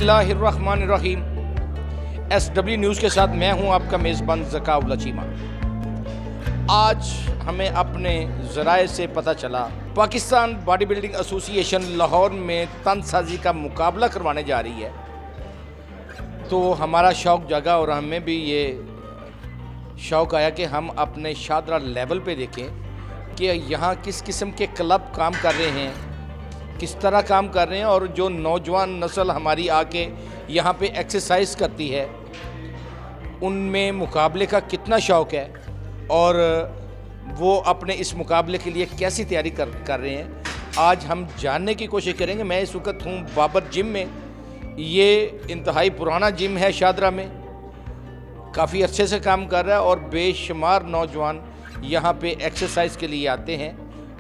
बिस्मिल्लाहिर्रहमानिर्रहीम। SW news के साथ मैं हूं आपका मेज़बान ज़काउल्लाह चीमा। आज हमें अपने ज़राए से पता चला Pakistan body building association Lahore में तंजसाजी का मुकाबला करवाने जा रही है। तो हमारा शौक़ जगा और हमें भी ये शौक़ आया कि हम अपने शादरा लेवल पे देखें कि यहाँ किस किस्म के क्लब काम कर रहे हैं, किस तरह काम कर रहे हैं, और जो नौजवान नस्ल हमारी आके यहाँ पे एक्सरसाइज करती है उनमें मुकाबले का कितना शौक़ है और वो अपने इस मुकाबले के लिए कैसी तैयारी कर रहे हैं, आज हम जानने की कोशिश करेंगे। मैं इस वक्त हूँ बाबर जिम में। ये इंतहाई पुराना जिम है शादरा में, काफ़ी अच्छे से काम कर रहा है और बेशुमार नौजवान यहाँ पे एक्सरसाइज के लिए आते हैं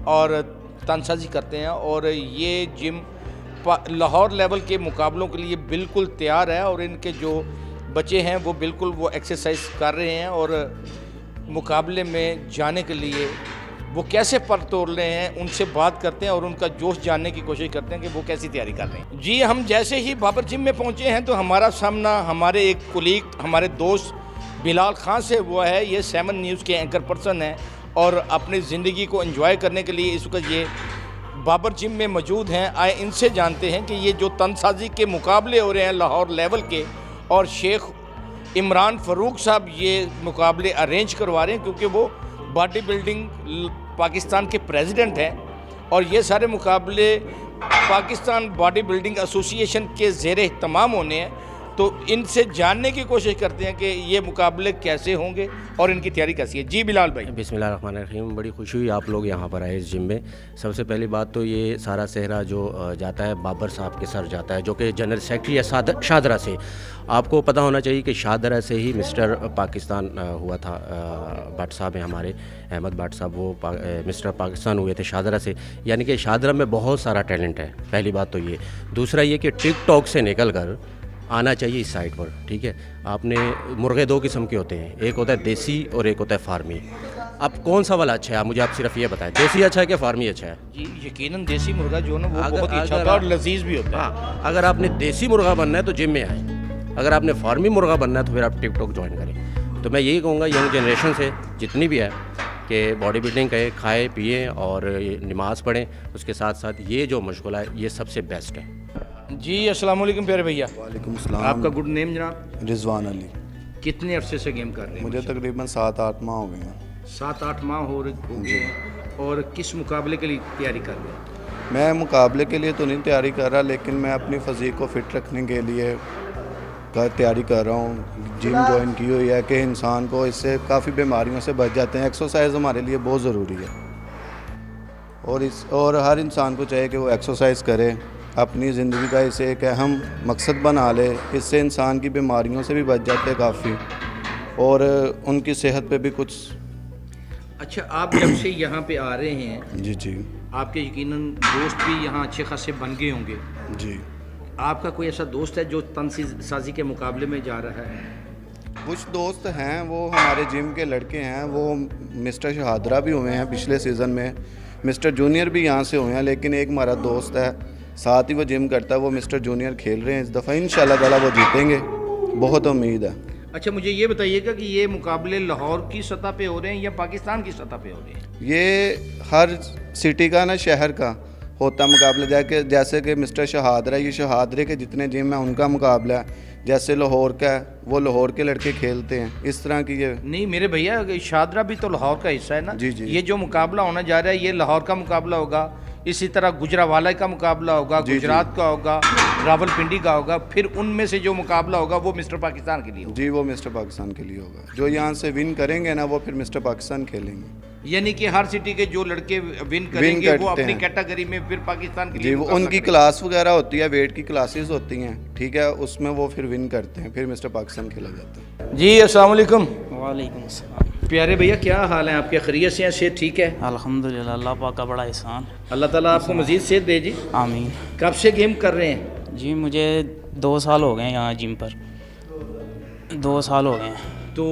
और तंजसाजी करते हैं। और ये जिम लाहौर लेवल के मुकाबलों के लिए बिल्कुल तैयार है और इनके जो बच्चे हैं वो बिल्कुल वो एक्सरसाइज कर रहे हैं और मुकाबले में जाने के लिए वो कैसे पर तोड़ रहे हैं, उनसे बात करते हैं और उनका जोश जानने की कोशिश करते हैं कि वो कैसी तैयारी कर रहे हैं। जी, हम जैसे ही बाबर जिम में पहुंचे हैं तो हमारा सामना हमारे एक कुलीग, हमारे दोस्त बिलाल खान से हुआ है। ये 7 न्यूज़ के एंकर पर्सन हैं और अपनी ज़िंदगी को एंजॉय करने के लिए इस वक्त ये बाबर जिम में मौजूद हैं। आए इनसे जानते हैं कि ये जो तंजसाजी के मुकाबले हो रहे हैं लाहौर लेवल के, और शेख इमरान फ़ारूक साहब ये मुकाबले अरेंज करवा रहे हैं क्योंकि वो बॉडी बिल्डिंग पाकिस्तान के प्रेसिडेंट हैं और ये सारे मुकाबले पाकिस्तान बॉडी बिल्डिंग एसोसिएशन के ज़ेरे तमाम होने हैं। तो इनसे जानने की कोशिश करते हैं कि ये मुकाबले कैसे होंगे और इनकी तैयारी कैसी है। जी बिलाल भाई। बिस्मिल्लाहिर्रहमानिर्रहीम। बड़ी खुशी हुई आप लोग यहाँ पर आए इस जिम में। सबसे पहली बात तो ये सारा सेहरा जो जाता है बाबर साहब के सर जाता है, जो कि जनरल सेक्रेटरी है शादरा से। आपको पता होना चाहिए कि शादरा से ही मिस्टर पाकिस्तान हुआ था। भट्ट साहब हैं हमारे, अहमद भट्ट साहब, वो मिस्टर पाकिस्तान हुए थे शादरा से। यानी कि शादरा में बहुत सारा टैलेंट है, पहली बात तो ये। दूसरा ये कि टिकटॉक से निकल कर आना चाहिए इस साइड पर, ठीक है। आपने मुर्गे 2 किस्म के होते हैं, एक होता है देसी और एक होता है फार्मी। अब कौन सा वाला अच्छा है, आप मुझे आप सिर्फ ये बताएं, देसी अच्छा है कि फार्मी अच्छा है? जी यकीनन देसी मुर्गा जो ना वो बहुत ही अच्छा होता है और लजीज भी होता है। हाँ, अगर आपने देसी मुर्गा बनना है तो जिम में आए, अगर आपने फार्मी मुर्गा बनना है तो फिर आप टिकटॉक ज्वाइन करें। तो मैं यही कहूँगा यंग जनरेशन से जितनी भी है कि बॉडी बिल्डिंग करें, खाएँ पिए और नमाज़ पढ़ें, उसके साथ साथ ये जो मशगला है ये सबसे बेस्ट है। जी अस्सलाम वालेकुम प्यारे भैया। वालेकुम सलाम। आपका गुड नेम जनाब? रिजवान अली। कितने अरसे से गेम कर रहे हैं? मुझे तकरीबन 7-8 माह हो गए हैं। 7-8 माह हो गए हैं। और किस मुकाबले के लिए तैयारी कर रहे हैं? मैं मुकाबले के लिए तो नहीं तैयारी कर रहा, लेकिन मैं अपनी फ़िज़ीक को फ़िट रखने के लिए तैयारी कर रहा हूँ। जिम ज्वाइन की हुई है कि इंसान को इससे काफ़ी बीमारियों से बच जाते हैं। एक्सरसाइज हमारे लिए बहुत ज़रूरी है और हर इंसान को चाहिए कि वो एक्सरसाइज करे, अपनी ज़िंदगी का इसे एक अहम मकसद बना ले। इससे इंसान की बीमारियों से भी बच जाते हैं काफ़ी और उनकी सेहत पे भी कुछ। अच्छा, आप जब से यहाँ पे आ रहे हैं, जी जी, आपके यकीनन दोस्त भी यहाँ अच्छे खासे बन गए होंगे। जी, आपका कोई ऐसा दोस्त है जो तंजसाजी के मुकाबले में जा रहा है? कुछ दोस्त हैं, वो हमारे जिम के लड़के हैं। वो मिस्टर शहादरा भी हुए हैं पिछले सीज़न में, मिस्टर जूनियर भी यहाँ से हुए हैं। लेकिन एक हमारा दोस्त है साथ ही वो जिम करता है, वो मिस्टर जूनियर खेल रहे हैं। इस दफ़ा इंशाल्लाह ताला वो जीतेंगे, बहुत उम्मीद है। अच्छा, मुझे ये बताइएगा कि ये मुकाबले लाहौर की सतह पे हो रहे हैं या पाकिस्तान की सतह पे हो रहे हैं? ये हर सिटी का ना, शहर का होता मुकाबला। जैसे कि मिस्टर शहादरा, ये शहादरे के जितने जिम हैं उनका मुकाबला है। जैसे लाहौर का है, वो लाहौर के लड़के खेलते हैं। इस तरह की ये नहीं मेरे भैया, शादरा भी तो लाहौर का हिस्सा है ना। जी जी। ये जो मुकाबला होने जा रहा है ये लाहौर का मुकाबला होगा, इसी तरह गुजरावाला का मुकाबला होगा, गुजरात का होगा, रावलपिंडी का होगा, फिर उनमें से जो मुकाबला होगा वो मिस्टर पाकिस्तान के लिए होगा। जी, वो मिस्टर पाकिस्तान के लिए होगा। जो यहाँ से विन करेंगे ना वो फिर मिस्टर पाकिस्तान खेलेंगे। यानी कि हर सिटी के जो लड़के विन करेंगे वो अपनी कैटेगरी में फिर पाकिस्तान के लिए जी, वो उनकी क्लास वगैरह होती है, वेट की क्लासेस होती हैं, ठीक है, उसमें वो फिर विन करते हैं, फिर मिस्टर पाकिस्तान खेला जाता है। जी अस्सलाम वालेकुम। वालेकुम अस्सलाम। प्यारे भैया, क्या हाल है आपके? खैरियत से हैं? सेहत ठीक है? अल्हम्दुलिल्लाह, अल्लाह पाक का बड़ा एहसान। अल्लाह ताला आपको मज़ीद सेहत दे जी। आमीन। कब से गेम कर रहे हैं? जी मुझे 2 साल हो गए यहाँ जिम पर, 2 साल हो गए हैं। तो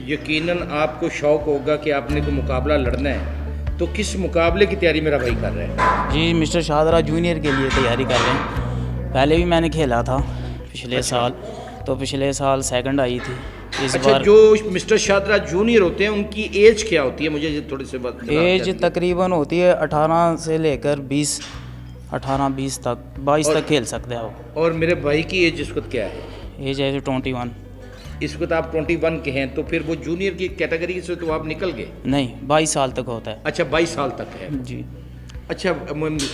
यकीनन आपको शौक़ होगा कि आपने कोई मुकाबला लड़ना है, तो किस मुकाबले की तैयारी मेरा भाई कर रहा है? जी मिस्टर शाहदरा जूनियर के लिए तैयारी कर रहे हैं। पहले भी मैंने खेला था, पिछले साल, तो पिछले साल सेकंड आई थी। इस अच्छा, बार जो मिस्टर शादरा जूनियर होते हैं उनकी एज क्या होती है, मुझे थोड़ी सी बात एज तकरीबन होती है 18 से लेकर 20, 18-20 तक, 22 तक खेल सकते हैं वो। और मेरे भाई की एज इस वक्त क्या है? एज है 21। इस वक्त आप 21 के हैं, तो फिर वो जूनियर की कैटेगरी से तो आप निकल गए। नहीं, 22 साल तक होता है। अच्छा, 22 साल तक है। जी। अच्छा,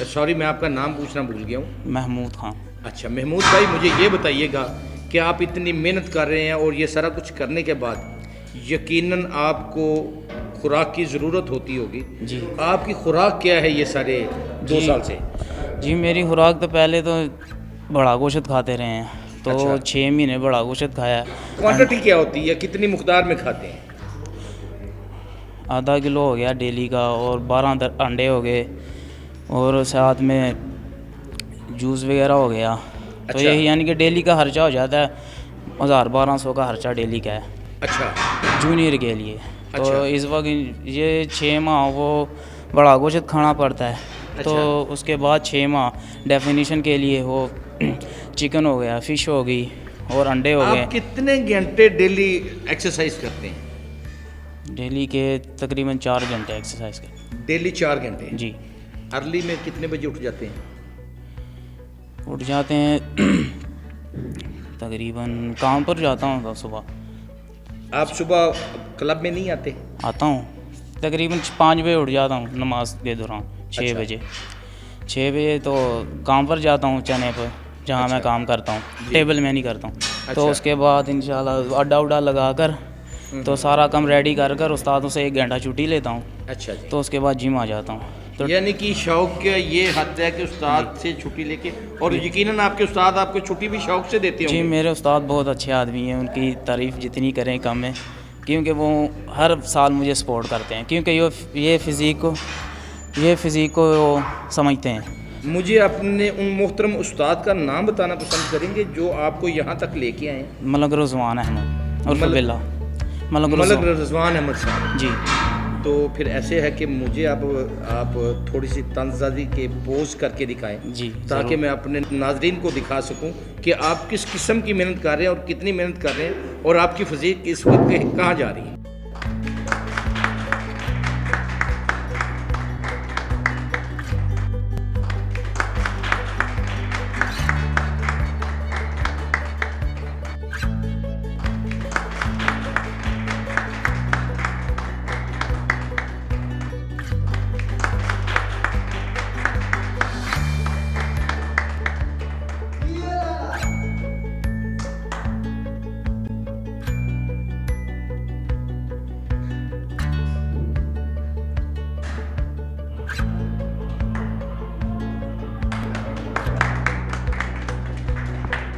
सॉरी मैं आपका नाम पूछना भूल गया हूँ। महमूद खान। अच्छा महमूद भाई, मुझे ये बताइएगा कि आप इतनी मेहनत कर रहे हैं और ये सारा कुछ करने के बाद यकीनन आपको खुराक की ज़रूरत होती होगी। जी। आपकी खुराक क्या है ये सारे 2 साल से? जी, मेरी खुराक तो पहले तो बड़ा गोश्त खाते रहे हैं, तो अच्छा। 6 महीने बड़ा गोश्त खाया। क्वांटिटी क्या होती है, कितनी मकदार में खाते हैं? आधा किलो हो गया डेली का, और 12 अंडे हो गए, और साथ में जूस वगैरह हो गया। तो अच्छा। यही यानी कि डेली का खर्चा हो जाता है 1000-1200 का खर्चा डेली का है अच्छा। जूनियर के लिए। अच्छा। तो इस वक्त ये 6 माह वो बड़ा गोश्त खाना पड़ता है। तो अच्छा। उसके बाद 6 माह डेफिनेशन के लिए वो चिकन हो गया, फ़िश हो गई और अंडे हो गए। आप कितने घंटे डेली एक्सरसाइज करते हैं? डेली के तकरीबन 4 घंटे एक्सरसाइज कर। डेली 4 घंटे? जी। अर्ली में कितने बजे उठ जाते हैं? उठ जाते हैं तकरीबन, काम पर जाता हूँ तो सुबह। आप सुबह क्लब में नहीं आते? आता हूँ तकरीबन 5 बजे उठ जाता हूँ नमाज के दौरान। 6 अच्छा। बजे 6 बजे तो काम पर जाता हूँ चने पर, जहाँ अच्छा। मैं काम करता हूँ, टेबल में नहीं करता हूँ। अच्छा। तो उसके बाद इंशाल्लाह अड्डा उड्डा लगा कर, तो सारा काम रेडी कर कर उस्तादों से 1 घंटा छुट्टी लेता हूँ। अच्छा जी। तो उसके बाद जिम आ जाता हूँ। तो यानी कि शौक के ये हद है कि उस्ताद से छुट्टी लेके, और यकीनन आपके उस्ताद आपको छुट्टी भी शौक से देते जी, होंगे। मेरे उस्ताद बहुत अच्छे आदमी हैं, उनकी तारीफ़ जितनी करें कम है, क्योंकि वो हर साल मुझे सपोर्ट करते हैं, क्योंकि ये फ़िज़ीक को समझते हैं। मुझे अपने उन मोहतरम उस्ताद का नाम बताना पसंद करेंगे जो आपको यहाँ तक लेके आए हैं? मलक रिजवान अहमद और मलक- बिल्ला मलक मलक रिजवान। रिजवान अहमद साहब। जी। तो फिर ऐसे है कि मुझे अब आप थोड़ी सी तंज़ादी के पोज करके दिखाएं, जी, ताकि ज़रूर। मैं अपने नाजरीन को दिखा सकूं कि आप किस किस्म की मेहनत कर रहे हैं और कितनी मेहनत कर रहे हैं, और आपकी फिज़ीक इस वक्त कहाँ जा रही है।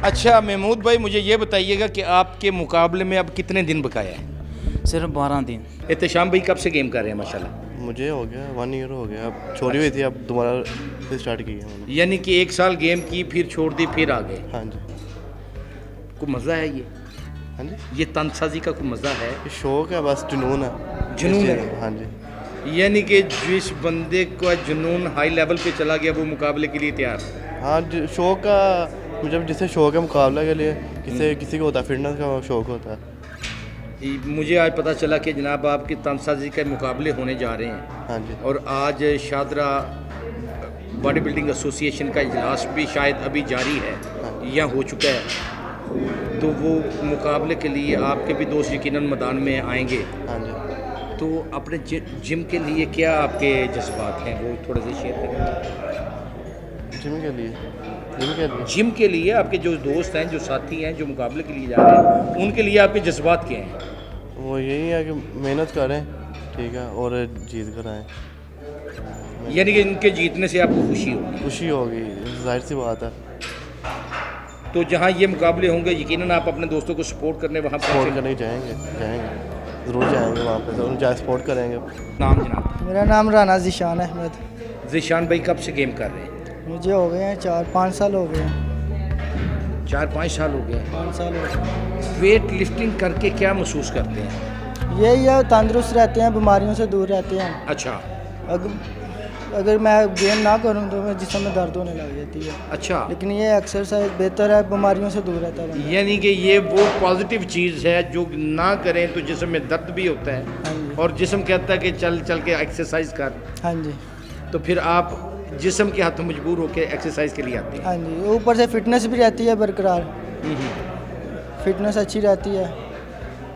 अच्छा महमूद भाई, मुझे ये बताइएगा कि आपके मुकाबले में अब कितने दिन बकाया है? सिर्फ 12 दिन। एहतशाम भाई कब से गेम कर रहे हैं माशाल्लाह? मुझे हो गया 1 ईयर हो गया, अब छोड़ी हुई थी, अब दोबारा से स्टार्ट की है मैंने। यानी कि 1 साल गेम की, फिर छोड़ दी, फिर आ गए। हाँ जी। कोई मज़ा है हाँ जी, ये तंजसाजी का कोई मज़ा है? ये शौक है, बस जुनून है। जुनून इस है। चीज़- हाँ जी। यानी कि जिस बंदे का जुनून हाई लेवल पे चला गया वो मुकाबले के लिए तैयार। हाँ, शौक का मुझे जिसे शौक है मुकाबला के लिए, किसी को होता है फिटनेस का शौक होता है। मुझे आज पता चला कि जनाब आपकी तंजसाजी के मुकाबले होने जा रहे हैं, हाँ जी। और आज शादरा बॉडी बिल्डिंग एसोसिएशन का इजलास भी शायद अभी जारी है या हो चुका है, तो वो मुकाबले के लिए आपके भी दोस्त यकीनन मैदान में आएंगे। हाँ जी। तो अपने जिम के लिए क्या आपके जज्बात हैं, वो थोड़े से शेयर करें। जिम के लिए जिम के लिए आपके जो दोस्त हैं, जो साथी हैं, जो मुकाबले के लिए जा रहे हैं, उनके लिए आपके जज्बात क्या हैं? वो यही है कि मेहनत करें, ठीक है, और जीत कर आएँ। यानी कि इनके जीतने से आपको खुशी होगी? खुशी होगी, जाहिर सी बात है। तो जहाँ ये मुकाबले होंगे यकीनन आप अपने दोस्तों को सपोर्ट करने वहाँ सपोर्ट पर करने जाएंगे, ज़रूर जाएंगे वहाँ पे, ज़रूर जाए सपोर्ट करेंगे। नाम जनाब? मेरा नाम राना ज़ीशान अहमद। ज़ीशान भाई कब से गेम कर रहे हैं? मुझे हो गए हैं 4-5 साल हो गए हैं। 4-5 साल हो गए। 5 साल हो गए। वेट लिफ्टिंग करके क्या महसूस करते हैं? यही है, तंदुरुस्त रहते हैं, बीमारियों से दूर रहते हैं। अच्छा। अग अगर मैं गेम ना करूं तो मैं जिस्म में दर्द होने लग जाती है। अच्छा, लेकिन ये एक्सरसाइज बेहतर है, बीमारियों से दूर रहता है बंदा। यानी कि ये वो पॉजिटिव चीज़ है जो ना करें तो जिस्म में दर्द भी होता है हाँ जी, और जिस्म कहता है कि चल चल के एक्सरसाइज कर, हाँ जी, तो फिर आप जिस्म के हाथों मजबूर होकर एक्सरसाइज के लिए आते हैं। हाँ जी। ऊपर से फिटनेस भी रहती है बरकरार, फिटनेस अच्छी रहती है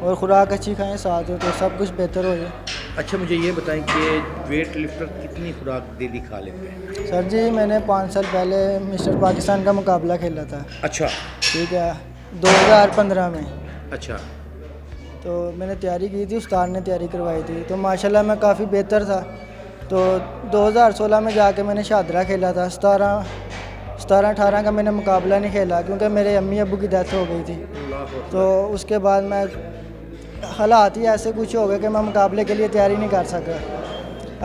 और खुराक अच्छी खाएं साथ में तो सब कुछ बेहतर हो जाए। अच्छा, मुझे ये बताएं कि वेट लिफ्टर कितनी खुराक डेली खा लेते हैं? सर जी मैंने 5 साल पहले मिस्टर पाकिस्तान का मुकाबला खेला था, अच्छा, ठीक है, 2015 में। अच्छा, तो मैंने तैयारी की थी, उस्ताद ने तैयारी करवाई थी, तो माशाल्लाह मैं काफ़ी बेहतर था। तो 2016 में जाके मैंने शादरा खेला था। 17-18 का मैंने मुकाबला नहीं खेला क्योंकि मेरे अम्मी अब्बू की डेथ हो गई थी। तो उसके बाद मैं हालात ही ऐसे कुछ हो गए कि मैं मुकाबले के लिए तैयारी नहीं कर सका।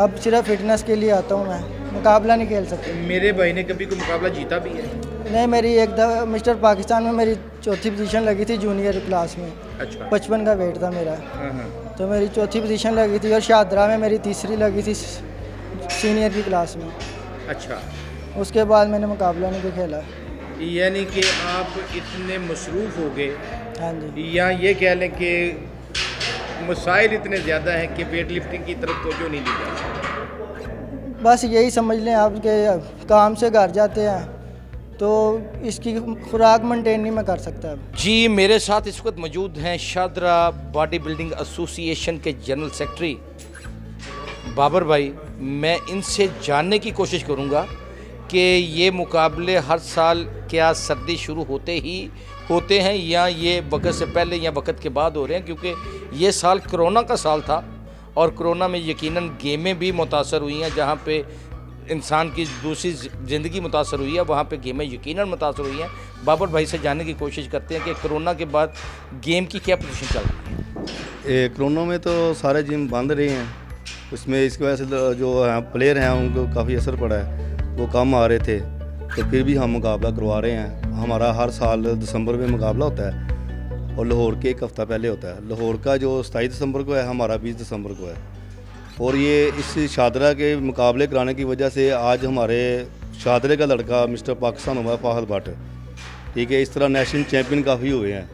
अब सिर्फ फिटनेस के लिए आता हूँ, मैं मुकाबला नहीं खेल सकता। मेरे भाई ने कभी कोई मुकाबला जीता भी है? नहीं, मेरी एक दफ़ा मिस्टर पाकिस्तान में मेरी 4थी पोजीशन लगी थी जूनियर क्लास में। अच्छा, 55 का वेट था मेरा, हाँ हाँ, तो मेरी 4थी पोजीशन लगी थी और शादरा में मेरी 3री लगी थी सीनियर की क्लास में। अच्छा, उसके बाद मैंने मुकाबला नहीं खेला। यानी कि आप इतने मसरूफ़ हो गए, हाँ जी, या ये कह लें कि मसाइल इतने ज़्यादा हैं कि वेट लिफ्टिंग की तरफ तवज्जो नहीं दी जा सकती। बस यही समझ लें आप कि काम से घर जाते हैं तो इसकी खुराक मेंटेन नहीं मैं कर सकता अब। जी, मेरे साथ इस वक्त मौजूद हैं शादरा बॉडी बिल्डिंग एसोसिएशन के जनरल सेक्रेटरी बाबर भाई। मैं इनसे जानने की कोशिश करूंगा कि ये मुकाबले हर साल क्या सर्दी शुरू होते ही होते हैं या ये वक्त से पहले या वक्त के बाद हो रहे हैं, क्योंकि ये साल कोरोना का साल था और कोरोना में यकीनन गेमें भी मुतासर हुई हैं। जहाँ पे इंसान की दूसरी ज़िंदगी मुतासर हुई है वहाँ पे गेमें यकीनन मुतासर हुई हैं। बाबर भाई से जानने की कोशिश करते हैं कि कोरोना के बाद गेम की क्या पोजीशन चल रही है। कोरोना में तो सारे जिम बंद रहे हैं, उसमें इसकी वजह से जो प्लेयर हैं उनको काफ़ी असर पड़ा है, वो कम आ रहे थे। तो फिर भी हम मुकाबला करवा रहे हैं। हमारा हर साल दिसंबर में मुकाबला होता है और लाहौर के एक हफ़्ता पहले होता है। लाहौर का जो 27 दिसंबर को है, हमारा 20 दिसंबर को है। और ये इस शादरा के मुकाबले कराने की वजह से आज हमारे शादरे का लड़का मिस्टर पाकिस्तान हुआ है, फाहल भट्ट, ठीक है। इस तरह नेशनल चैम्पियन काफ़ी हुए हैं।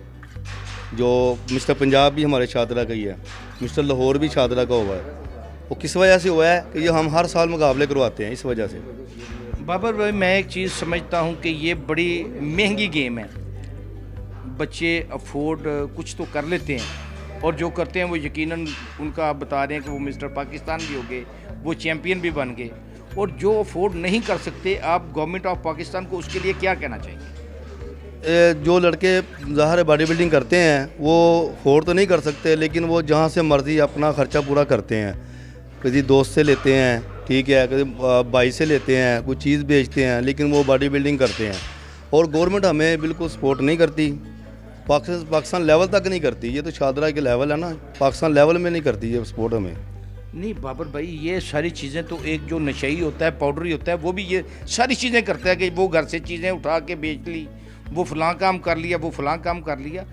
जो मिस्टर पंजाब भी हमारे शादरा का ही है, मिस्टर लाहौर भी शादरा का हुआ है। वो किस वजह से हुआ है कि ये हम हर साल मुकाबले करवाते हैं, इस वजह से। बाबर भाई, मैं एक चीज़ समझता हूँ कि ये बड़ी महंगी गेम है। बच्चे अफोर्ड कुछ तो कर लेते हैं और जो करते हैं वो यकीनन उनका आप बता रहे हैं कि वो मिस्टर पाकिस्तान भी हो गए, वो चैम्पियन भी बन गए। और जो अफोर्ड नहीं कर सकते, आप गवर्नमेंट ऑफ पाकिस्तान को उसके लिए क्या कहना चाहेंगे? जो लड़के ज़ाहिर बॉडी बिल्डिंग करते हैं वो अफोर्ड तो नहीं कर सकते, लेकिन वो जहाँ से मर्ज़ी अपना ख़र्चा पूरा करते हैं। किसी दोस्त से लेते हैं, ठीक है, कभी भाई से लेते हैं, कोई चीज़ बेचते हैं, लेकिन वो बॉडी बिल्डिंग करते हैं। और गवर्नमेंट हमें बिल्कुल सपोर्ट नहीं करती, पाकिस्तान लेवल तक नहीं करती। ये तो शादरा के लेवल है ना, पाकिस्तान लेवल में नहीं करती ये सपोर्ट हमें। नहीं बाबर भाई, ये सारी चीज़ें तो एक जो नशई होता है, पाउडर ही होता है, वो भी ये सारी चीज़ें करता है कि वो घर से चीज़ें उठा के बेच ली, वो फ़लाँ काम कर लिया, वो फ़लाँ काम कर लिया।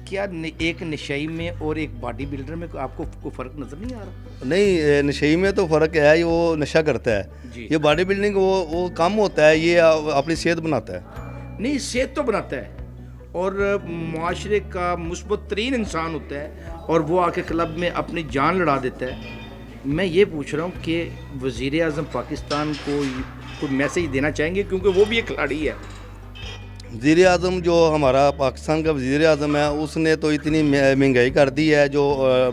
क्या एक नशई में और एक बॉडी बिल्डर में आपको कोई फ़र्क नज़र नहीं आ रहा? नहीं, नशे में तो फ़र्क है, वो नशा करता है। ये बॉडी बिल्डिंग वो कम होता है, ये अपनी सेहत बनाता है। नहीं, सेहत तो बनाता है और माशरे का मुस्बत तरीन इंसान होता है और वो आके क्लब में अपनी जान लड़ा देता है। मैं ये पूछ रहा हूँ कि वज़ीर आज़म पाकिस्तान को कोई मैसेज देना चाहेंगे, क्योंकि वो भी एक खिलाड़ी है। वज़ीर आज़म जो हमारा पाकिस्तान का वज़ीर आज़म है, उसने तो इतनी महंगाई कर दी है। जो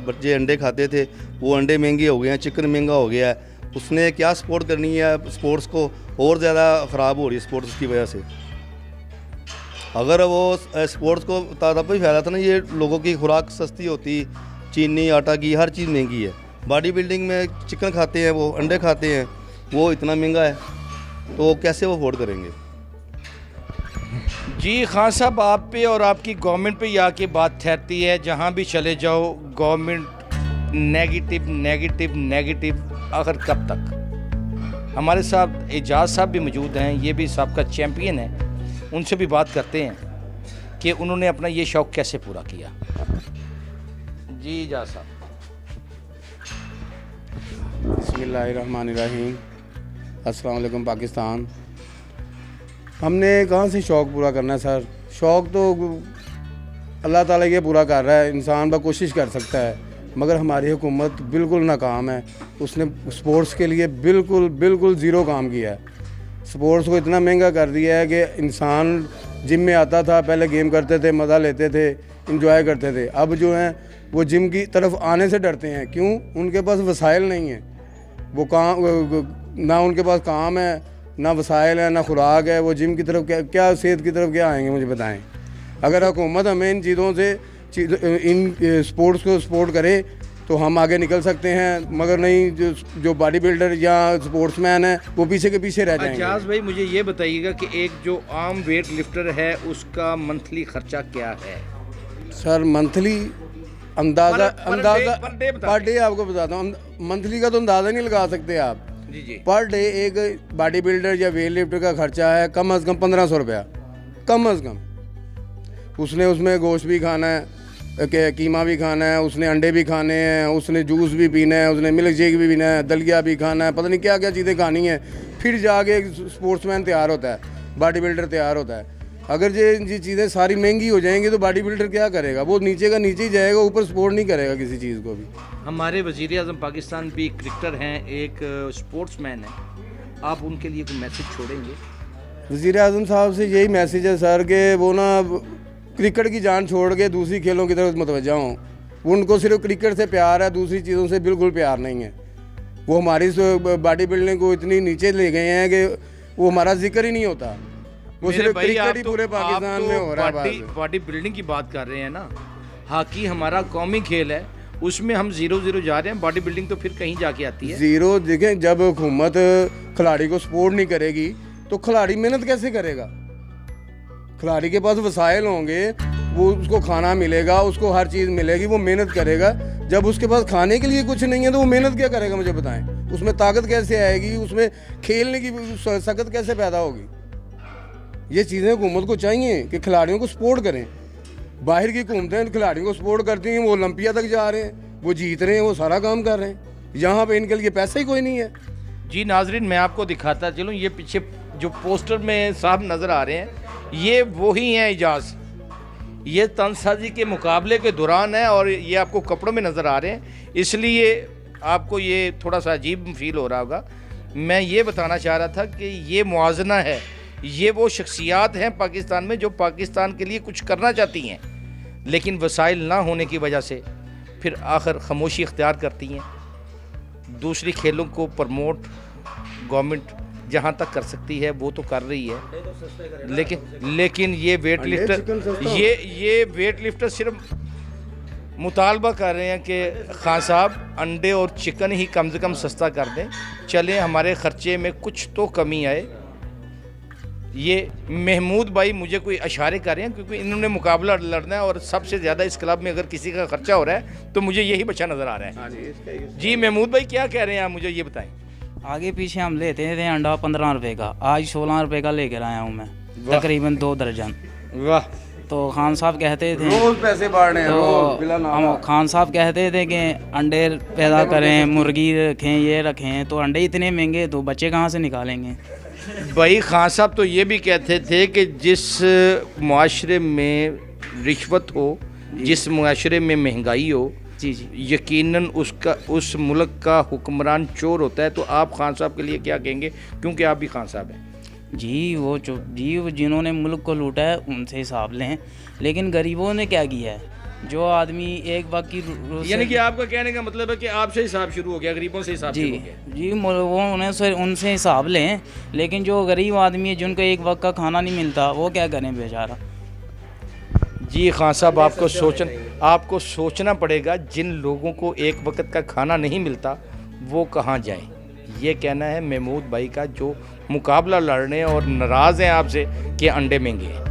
बच्चे अंडे खाते थे वो अंडे महंगे हो गए हैं, चिकन महंगा हो गया है। उसने क्या सपोर्ट करनी है स्पोर्ट्स को, और ज़्यादा ख़राब हो रही है स्पोर्ट्स की वजह से। अगर वो स्पोर्ट्स को तब ही फैला था ना, ये लोगों की खुराक सस्ती होती, चीनी आटा की हर चीज़ महंगी है। बॉडी बिल्डिंग में चिकन खाते हैं, वो अंडे खाते हैं, वो इतना महंगा है, तो कैसे वो अफोर्ड करेंगे? जी खान साहब, आप पे और आपकी गवर्नमेंट पे आके बात ठहरती है। जहाँ भी चले जाओ गवर्नमेंट नेगेटिव नेगेटिव नेगेटिव, आखिर कब तक? हमारे साथ एजाज साहब भी मौजूद हैं, ये भी सबका चैम्पियन है। उनसे भी बात करते हैं कि उन्होंने अपना ये शौक़ कैसे पूरा किया। जी एजाज साहब। बिस्मिल्लाहिर्रहमानिर्रहीम। अस्सलाम वालेकुम पाकिस्तान। हमने कहाँ से शौक़ पूरा करना है सर? शौक़ तो अल्लाह ताला ये पूरा कर रहा है, इंसान बस कोशिश कर सकता है, मगर हमारी हुकूमत बिल्कुल नाकाम है। उसने स्पोर्ट्स के लिए बिल्कुल ज़ीरो काम किया है। स्पोर्ट्स को इतना महंगा कर दिया है कि इंसान जिम में आता था, पहले गेम करते थे, मज़ा लेते थे, इंजॉय करते थे। अब जो हैं वो जिम की तरफ आने से डरते हैं। क्यों? उनके पास वसाइल नहीं है। वो काम ना उनके पास काम है, ना वसाइल है, ना खुराक है। वो जिम की तरफ क्या सेहत की तरफ क्या आएंगे? मुझे बताएं। अगर हुकूमत हमें इन चीज़ों से इन स्पोर्ट्स को सपोर्ट करे तो हम आगे निकल सकते हैं, मगर नहीं, जो बॉडी बिल्डर या स्पोर्ट्समैन है वो पीछे के पीछे रह जाएंगे। अजाज भाई, मुझे ये बताइएगा कि एक जो आम वेट लिफ्टर है उसका मंथली खर्चा क्या है? सर मंथली अंदाज़ा पर डे आपको बताता हूँ। मंथली का तो अंदाज़ा नहीं लगा सकते आप। जी। पर डे एक बॉडी बिल्डर या वेट लिफ्टर का खर्चा है कम अज़ कम 1500 रुपया, कम अज़ कम। उसमें गोश्त भी खाना है, कीमा भी खाना है, उसने अंडे भी खाने हैं, उसने जूस भी पीना है, उसने मिल्क शेक भी पीना है, दलिया भी खाना है, पता नहीं क्या क्या चीज़ें खानी हैं। फिर जाके एक स्पोर्ट्समैन तैयार होता है, बॉडी बिल्डर तैयार होता है। अगर ये चीज़ें सारी महंगी हो जाएंगी तो बॉडी बिल्डर क्या करेगा? वो नीचे का नीचे ही जाएगा, ऊपर सपोर्ट नहीं करेगा किसी चीज़ को भी। हमारे वज़ीर आज़म पाकिस्तान भी क्रिकेटर हैं, एक स्पोर्ट्समैन है, आप उनके लिए कोई मैसेज छोड़ेंगे? वज़ीर आज़म साहब से यही मैसेज है सर कि वो ना क्रिकेट की जान छोड़ के दूसरी खेलों की तरफ मुतवज्जा हों। उनको सिर्फ क्रिकेट से प्यार है, दूसरी चीज़ों से बिल्कुल प्यार नहीं है। वो हमारी बॉडी बिल्डिंग को इतनी नीचे ले गए हैं कि वो हमारा जिक्र ही नहीं होता। वो सिर्फ क्रिकेट ही पूरे पाकिस्तान में हो रहा है। बॉडी बिल्डिंग की बात कर रहे हैं ना, हॉकी हमारा कौमी खेल है, उसमें हम 0-0 जा रहे हैं। बॉडी बिल्डिंग तो फिर कहीं जाके आती है। ज़ीरो देखें, जब हुकूमत खिलाड़ी को सपोर्ट नहीं करेगी तो खिलाड़ी मेहनत कैसे करेगा? खिलाड़ी के पास वसाइल होंगे, वो उसको खाना मिलेगा, उसको हर चीज़ मिलेगी, वो मेहनत करेगा। जब उसके पास खाने के लिए कुछ नहीं है तो वो मेहनत क्या करेगा? मुझे बताएं। उसमें ताकत कैसे आएगी? उसमें खेलने की सकत कैसे पैदा होगी? ये चीज़ें हुकूमत को चाहिए कि खिलाड़ियों को सपोर्ट करें। बाहर की हुकूमतें खिलाड़ियों को सपोर्ट करती हैं, वो ओलंपिया तक जा रहे हैं, वो जीत रहे हैं, वो सारा काम कर रहे हैं। यहाँ पे इनके लिए पैसा ही कोई नहीं है। जी नाजरीन, मैं आपको दिखाता चलूँ, ये पीछे जो पोस्टर में साहब नज़र आ रहे हैं, ये वही हैं इजाज़। ये तंजसाजी के मुकाबले के दौरान है और ये आपको कपड़ों में नज़र आ रहे हैं, इसलिए आपको ये थोड़ा सा अजीब फील हो रहा होगा। मैं ये बताना चाह रहा था कि ये मुआजना है, ये वो शख्सियात हैं पाकिस्तान में जो पाकिस्तान के लिए कुछ करना चाहती हैं, लेकिन वसाइल ना होने की वजह से फिर आखिर खामोशी इख्तियार करती हैं। दूसरी खेलों को प्रमोट गवर्नमेंट जहाँ तक कर सकती है वो तो कर रही है, लेकिन ये वेट लिफ्टर सिर्फ मुतालबा कर रहे हैं कि खान साहब अंडे और चिकन ही कम से कम सस्ता कर दें, चलें हमारे ख़र्चे में कुछ तो कमी आए। ये महमूद भाई मुझे कोई इशारे कर रहे हैं क्योंकि इन्होंने मुकाबला लड़ना है और सबसे ज़्यादा इस क्लब में अगर किसी का खर्चा हो रहा है तो मुझे यही बच्चा नज़र आ रहा है। जी महमूद भाई, क्या कह रहे हैं आप, मुझे ये बताएं। आगे पीछे हम लेते थे अंडा 15 रुपए का, आज 16 रुपए का लेकर आया हूँ मैं, तकरीबन 2 दर्जन। वाह। तो खान साहब कहते थे रोज पैसे बढ़ रहे हैं, रोज बिला तो नाम। हम खान साहब कहते थे कि अंडे पैदा करें, मुर्गी रखें, ये रखें, तो अंडे इतने महंगे तो बच्चे कहाँ से निकालेंगे? भाई खान साहब तो ये भी कहते थे कि जिस मुआशरे में रिश्वत हो, जिस मुआशरे में महंगाई हो, जी जी, यकीनन उस मुल्क का हुक्मरान चोर होता है। तो आप खान साहब के लिए क्या कहेंगे, क्योंकि आप भी खान साहब हैं? जी वो जिन्होंने मुल्क को लूटा है उनसे हिसाब लें, लेकिन गरीबों ने क्या किया है? जो आदमी एक वक्त की यानी कि आपका कहने का मतलब है कि आपसे हिसाब शुरू हो गया, गरीबों से हिसाब शुरू हो गया। जी वो उनसे हिसाब लें, लेकिन जो गरीब आदमी है जिनको एक वक्त का खाना नहीं मिलता वो क्या करें बेचारा? जी खान साहब, आपको सोचना पड़ेगा, जिन लोगों को एक वक्त का खाना नहीं मिलता वो कहाँ जाएं। ये कहना है महमूद भाई का, जो मुकाबला लड़ रहे हैं और नाराज़ हैं आपसे कि अंडे महंगे हैं।